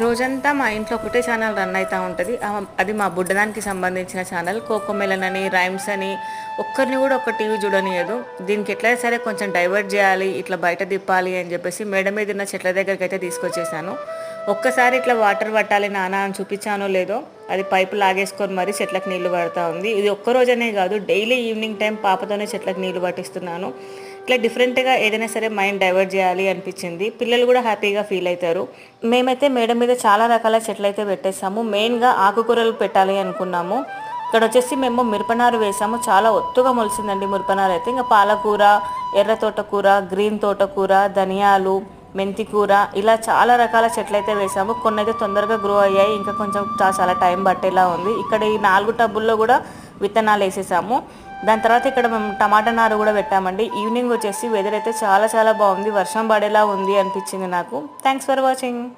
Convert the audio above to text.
రోజంతా మా ఇంట్లో ఒకటే ఛానల్ రన్ అవుతూ ఉంటుంది. అది మా బుడ్డదానికి సంబంధించిన ఛానల్. కోకోమెలన్ అని, రైమ్స్ అని, ఒక్కరిని కూడా ఒక టీవీ చూడనియదు. దీనికి ఎట్లయినా సరే కొంచెం డైవర్ట్ చేయాలి, ఇట్లా బయట తిప్పాలి అని చెప్పేసి మేడ మీద ఉన్న చెట్ల దగ్గరికి అయితే తీసుకొచ్చేసాను. ఒక్కసారి ఇట్లా వాటర్ పట్టాలి నాన్న అని చూపించానో లేదో అది పైపు లాగేసుకొని మరి చెట్లకు నీళ్లు పడుతూ ఉంది. ఇది ఒక్కరోజనే కాదు, డైలీ ఈవినింగ్ టైం పాపతోనే చెట్లకు నీళ్లు పట్టిస్తున్నాను. ఇట్లా డిఫరెంట్గా ఏదైనా సరే మైండ్ డైవర్ట్ చేయాలి అనిపించింది. పిల్లలు కూడా హ్యాపీగా ఫీల్ అవుతారు. మేమైతే మేడ మీద చాలా రకాల చెట్లు అయితే పెట్టేసాము. మెయిన్గా ఆకుకూరలు పెట్టాలి అనుకున్నాము. ఇక్కడ వచ్చేసి మేము మిరపనారు వేసాము. చాలా ఒత్తుగా మొలిసిందండి మిరపనారు అయితే. ఇంకా పాలకూర, ఎర్ర తోటకూర, గ్రీన్ తోటకూర, ధనియాలు, మెంతి కూర, ఇలా చాలా రకాల చెట్లు అయితే వేసాము. కొన్ని అయితే తొందరగా గ్రో అయ్యాయి, ఇంకా కొంచెం చాలా టైం పట్టేలా ఉంది. ఇక్కడ ఈ 4 టబ్బుల్లో కూడా విత్తనాలు వేసేసాము. దాని తర్వాత ఇక్కడ మేము టమాటా నారు కూడా పెట్టామండి. ఈవినింగ్ వచ్చేసి వెదర్ అయితే చాలా చాలా బాగుంది, వర్షం పడేలా ఉంది అనిపించింది నాకు. Thanks for watching.